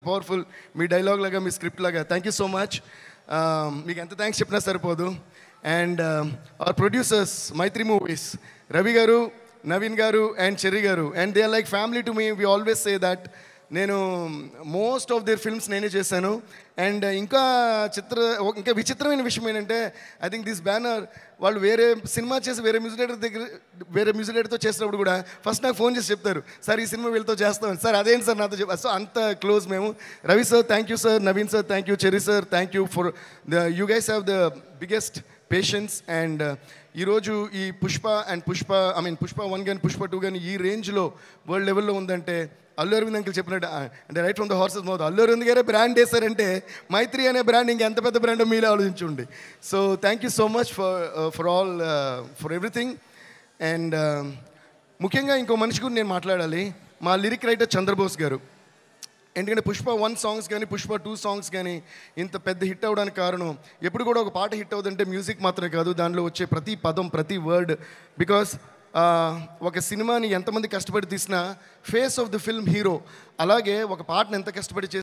Powerful మీ dialogue లాగా మీ స్క్రిప్ట్ లాగా. Thank you so much. మీకు ఎంత థ్యాంక్స్ చెప్పినా సరిపోదు. And our producers Mythri Movies, Ravi garu, Naveen garu and Cherry garu, and they are like family to me. We always say that. నేను మోస్ట్ ఆఫ్ దేర్ ఫిల్మ్స్ నేనే చేశాను. అండ్ ఇంకా విచిత్రమైన విషయం ఏంటంటే, ఐ థింక్ దిస్ బ్యానర్ వాళ్ళు వేరే సినిమా చేసి వేరే మ్యూజిక్ డైరెక్టర్తో చేసినప్పుడు కూడా ఫస్ట్ నాకు ఫోన్ చేసి చెప్తారు, సార్ ఈ సినిమా వీళ్ళతో చేస్తామని. సార్ అదేంటి సార్ నాతో చెప్పారు. సో అంత క్లోజ్ మేము. Ravi sir thank you sir, Naveen sir thank you, cherry sir thank you for you guys have the biggest patience. And ఈరోజు ఈ పుష్ప 1 కానీ పుష్ప 2 కానీ ఈ రేంజ్లో వరల్డ్ లెవెల్లో ఉందంటే అల్లు అరవింద్ అంకుల్ చెప్పినట్టు, అంటే right from the horse's mouth, Allu Aravind గారే బ్రాండ్ వేశారంటే మైత్రి అనే బ్రాండ్ ఇంకెంత పెద్ద బ్రాండ్ మీరే ఆలోచించండి. So thank you so much for everything. And ముఖ్యంగా ఇంకో మనిషి గురించి నేను మాట్లాడాలి, మా లిరిక్ రైటర్ చంద్రబోస్ గారు. ఎందుకంటే పుష్ప 1 సాంగ్స్ కానీ పుష్ప 2 సాంగ్స్ కానీ ఇంత పెద్ద హిట్ అవ్వడానికి కారణం, ఎప్పుడు కూడా ఒక పాట హిట్ అవుతుందంటే మ్యూజిక్ మాత్రమే కాదు, దానిలో వచ్చే ప్రతి పదం, ప్రతి వర్డ్. బికాస్ ఒక సినిమాని ఎంతమంది కష్టపడి తీసినా face of the film hero. అలాగే ఒక పాటను ఎంత కష్టపడి